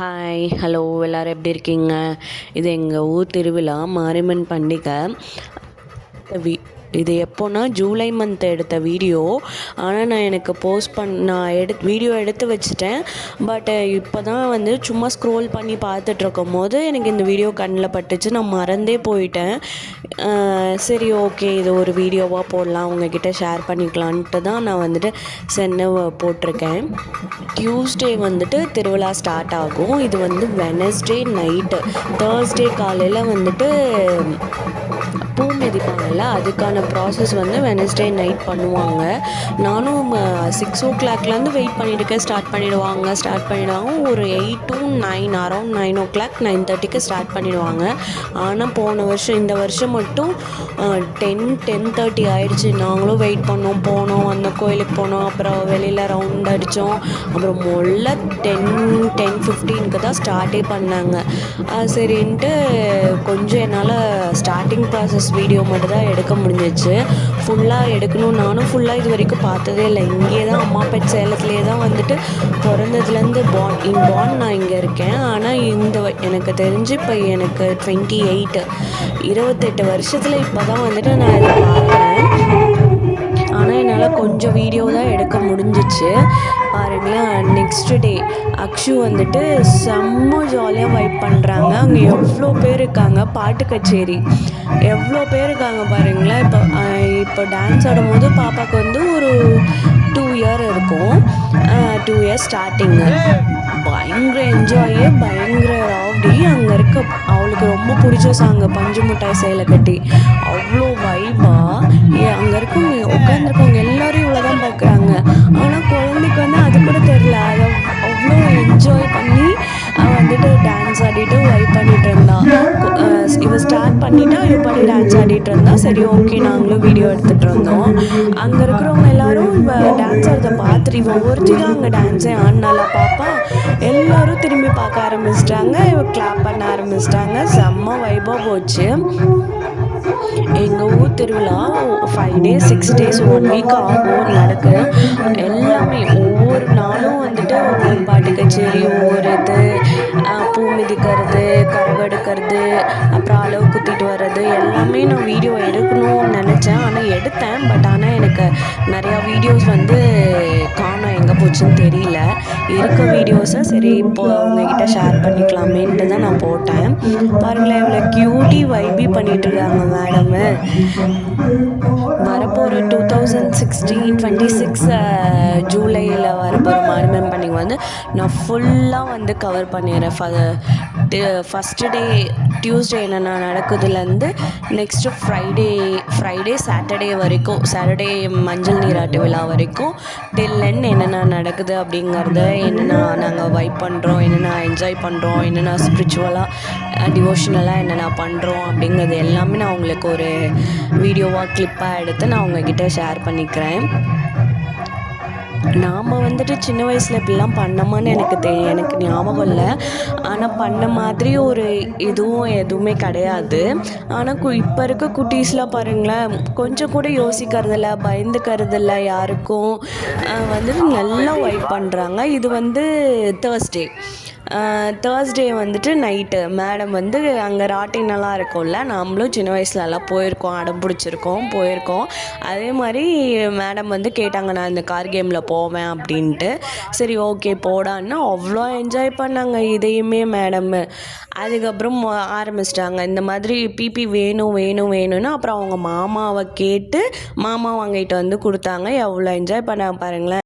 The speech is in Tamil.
ஹாய் ஹலோ எல்லோரும் எப்படி இருக்கீங்க? இது எங்கள் ஊர் திருவிழா மாரியம்மன் பண்டிகை. இது எப்போன்னா ஜூலை மந்த் எடுத்த வீடியோ. ஆனால் நான் வீடியோ எடுத்து வச்சுட்டேன். பட் இப்போ தான் வந்து சும்மா ஸ்க்ரோல் பண்ணி பார்த்துட்ருக்கும் போது எனக்கு இந்த வீடியோ கண்ணில் பட்டுச்சு. நான் மறந்தே போயிட்டேன். சரி ஓகே, இது ஒரு வீடியோவாக போடலாம், உங்ககிட்ட ஷேர் பண்ணிக்கலான்ட்டு தான் நான் வந்துட்டு சென்னை போட்டிருக்கேன். டியூஸ்டே வந்துட்டு திருவிழா ஸ்டார்ட் ஆகும். இது வந்து வெனஸ்டே நைட்டு, தேர்ஸ்டே காலையில் வந்துட்டு பூ மிதிப்பாங்கல்ல, அதுக்கான ப்ராசஸ் வந்து வெனஸ்டே நைட் பண்ணுவாங்க. நானும் 6 o'clockலேருந்து வெயிட் பண்ணிட்டுருக்கேன். ஸ்டார்ட் பண்ணிவிடுவாங்க. ஒரு 8 to 9, அரௌண்ட் 9 o'clock 9:30க்கு ஸ்டார்ட் பண்ணிவிடுவாங்க. ஆனால் இந்த வருஷம் மட்டும் 10:30 ஆயிடுச்சு. நாங்களும் வெயிட் போனோம், அந்த கோயிலுக்கு போனோம், அப்புறம் வெளியில் ரவுண்ட் அடித்தோம். அப்புறம் 10:15க்கு தான் ஸ்டார்ட்டே பண்ணாங்க. சரின்ட்டு கொஞ்சம் என்னால் ஸ்டார்டிங் ப்ராசஸ் வீடியோ மட்டும் தான் எடுக்க முடிஞ்சிச்சு. ஃபுல்லாக எடுக்கணும், நானும் ஃபுல்லாக இது வரைக்கும் பார்த்ததே இல்லை. இங்கே தான் அம்மாப்பேட் சேலத்துலேயே தான் வந்துட்டு பிறந்ததுலேருந்து பார்ன் நான் இங்கே இருக்கேன். ஆனால் எனக்கு தெரிஞ்சு இப்போ எனக்கு 28 வருஷத்தில் இப்போ தான் வந்துட்டு நான் இதை பார்க்குறேன். ஆனால் என்னால் கொஞ்சம் வீடியோ தான் எடுக்க முடிஞ்சிச்சு. பாருங்களேன், நெக்ஸ்ட் டே அக்ஷு வந்துட்டு செம்ம ஜாலியாக வைப் பண்ணுறாங்க. அங்கே எவ்வளோ பேர் இருக்காங்க, பாட்டு கச்சேரி எவ்வளோ பேர் இருக்காங்க பாருங்களேன். இப்போ டான்ஸ் ஆடும்போது பாப்பாவுக்கு வந்து ஒரு 2 year இருக்கும். 2 years ஸ்டார்டிங்கு. பயங்கர என்ஜாயு, பயங்கர ராவடி. அங்கே அவளுக்கு ரொம்ப பிடிச்ச சாங்கு பஞ்சு மிட்டாய் சேலை கட்டி. அவ்வளோ வைபா அங்கே உட்காந்துருக்கவங்க எல்லோரும் இவ்வளோ தான் பார்க்குறாங்க. ஆனால் குழந்தைக்கு வந்து அது கூட தெரில. அதை அவ்வளோ என்ஜாய் பண்ணி வந்துட்டு டான்ஸ் ஆடிட்டு வைப் பண்ணிகிட்டு இருந்தான். ஸ்டார்ட் பண்ணிவிட்டா எப்படி டான்ஸ் ஆடிட்டு இருந்தா. சரி ஓகே, நாங்களும் வீடியோ எடுத்துகிட்டு இருந்தோம். அங்கே இருக்கிறவங்க எல்லோரும் டான்ஸ் ஆடுறத பார்த்துட்டு ஒவ்வொருத்தி தான் அங்கே டான்ஸே ஆடினால பாப்பா. எல்லோரும் திரும்பி பார்க்க ஆரம்பிச்சிட்டாங்க, கிளாப் பண்ண ஆரம்பிச்சிட்டாங்க. செம்ம வைபாக போச்சு. எங்கள் ஊர் திருவிழா 5 days 6 days 1 week ஆகும் நடக்கு. எல்லாமே ஒவ்வொரு நாளும் வந்துட்டு ஒவ்வொரு பாட்டு கச்சேரி, ஒவ்வொரு பூ மிதிக்கிறது, கரவெடுக்கிறது, அப்புறம் அளவு குத்திட்டு வர்றது எல்லாமே நான் வீடியோ எடுக்கணும்னு நினச்சேன். ஆனால் எடுத்தேன். பட் ஆனால் எனக்கு நிறையா வீடியோஸ் வந்து காணோம், எங்கே போச்சுன்னு தெரியல. இருக்க வீடியோஸை சரி இப்போது அவங்கக்கிட்ட ஷேர் பண்ணிக்கலாமேன்ட்டு தான் நான் போட்டேன். பாருங்களேன், இவ்வளோ க்யூட்டி வைபி பண்ணிகிட்டு இருக்காங்க மேடமு. வரப்போகிற 2026 ஜூலையில் வரப்போகிற மாரியம்மன் பண்டிகை வந்து நான் ஃபுல்லாக வந்து கவர் பண்ணிடுறேன். ஃபஸ்ட்டு டே டியூஸ்டே என்னென்ன நடக்குதுலேருந்து நெக்ஸ்ட்டு ஃப்ரைடே சாட்டர்டே வரைக்கும், சாட்டர்டே மஞ்சள் நீராட்டு விழா வரைக்கும் டில் எண்ட் என்னென்ன நடக்குது அப்படிங்கிறத, என்னென்ன நாங்கள் வைப் பண்ணுறோம், என்னென்ன என்ஜாய் பண்ணுறோம், என்னென்ன ஸ்பிரிச்சுவலாக டிவோஷனலாக என்னென்ன பண்ணுறோம் அப்படிங்கிறது எல்லாமே நான் உங்களுக்கு ஒரு வீடியோவாக கிளிப்பாக எடுத்து நான் உங்ககிட்ட ஷேர் பண்ணிக்கிறேன். நாம் வந்துட்டு சின்ன வயசில் இப்படிலாம் பண்ணோமான்னு எனக்கு ஞாபகம் இல்லை. ஆனால் பண்ண மாதிரி ஒரு எதுவுமே கிடையாது. ஆனால் இப்போ இருக்க குட்டீஸ்லாம் பாருங்களேன், கொஞ்சம் கூட யோசிக்கிறதில்ல, பயந்துக்கிறதில்ல யாருக்கும். வந்துட்டு நல்லா வைப் பண்ணுறாங்க. இது வந்து தேர்ஸ்டே வந்துட்டு நைட்டு மேடம் வந்து அங்கே ராட்டினெல்லாம் இருக்கும்ல, நாமளும் சின்ன வயசுலலாம் போயிருக்கோம், அடம் போயிருக்கோம். அதே மாதிரி மேடம் வந்து கேட்டாங்க, நான் இந்த கார் கேமில் போவேன் அப்படின்ட்டு. சரி ஓகே போடான்னு அவ்வளோ என்ஜாய் பண்ணாங்க இதையுமே மேடம்மு. அதுக்கப்புறம் ஆரம்பிச்சிட்டாங்க இந்த மாதிரி பிபி வேணும்னு. அப்புறம் அவங்க மாமாவை கேட்டு மாமா வாங்கிட்டு வந்து கொடுத்தாங்க. எவ்வளோ என்ஜாய் பண்ணாங்க பாருங்களேன்.